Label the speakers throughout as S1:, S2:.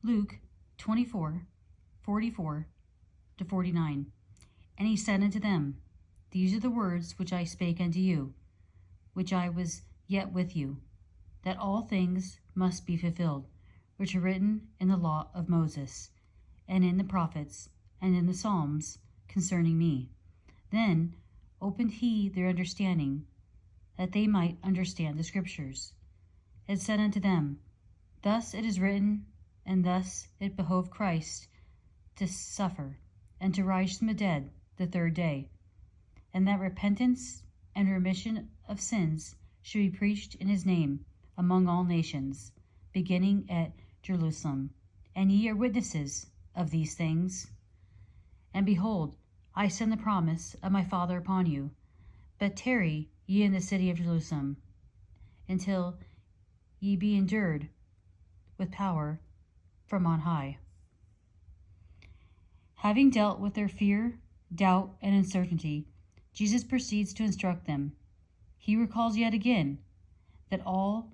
S1: Luke 24:44-49. And he said unto them, These are the words which I spake unto you, which I was yet with you, that all things must be fulfilled, which are written in the law of Moses, and in the prophets, and in the Psalms concerning me. Then opened he their understanding, that they might understand the Scriptures. And said unto them, Thus it is written, and thus it behoved Christ to suffer, and to rise from the dead the third day, and that repentance and remission of sins should be preached in his name among all nations, beginning at Jerusalem. And ye are witnesses of these things. And behold, I send the promise of my Father upon you. But tarry ye in the city of Jerusalem, until ye be endued with power from on high. Having dealt with their fear, doubt, and uncertainty, Jesus proceeds to instruct them. He recalls yet again that all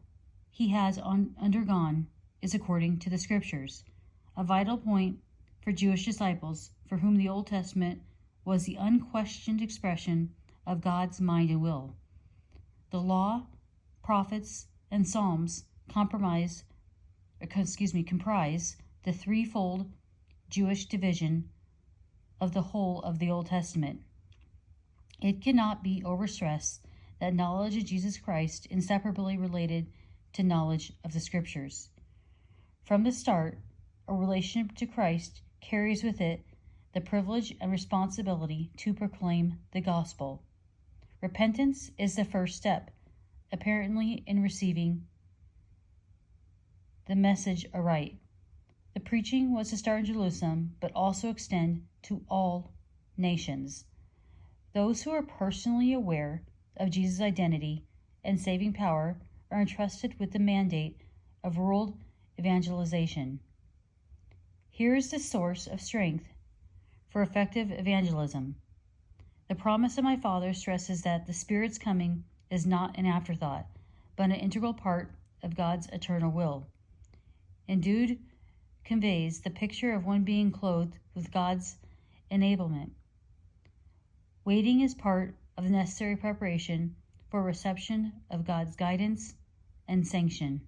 S1: he has undergone is according to the Scriptures, a vital point for Jewish disciples for whom the Old Testament was the unquestioned expression of God's mind and will. The law, prophets, and Psalms comprise the threefold Jewish division of the whole of the Old Testament. It cannot be overstressed that knowledge of Jesus Christ inseparably related to knowledge of the Scriptures. From the start, a relationship to Christ carries with it the privilege and responsibility to proclaim the gospel. Repentance is the first step, apparently, in receiving the message aright. The preaching was to start in Jerusalem, but also extend to all nations. Those who are personally aware of Jesus' identity and saving power are entrusted with the mandate of world evangelization. Here is the source of strength for effective evangelism. The promise of my Father stresses that the Spirit's coming is not an afterthought, but an integral part of God's eternal will. Endued conveys the picture of one being clothed with God's enablement. Waiting is part of the necessary preparation for reception of God's guidance and sanction.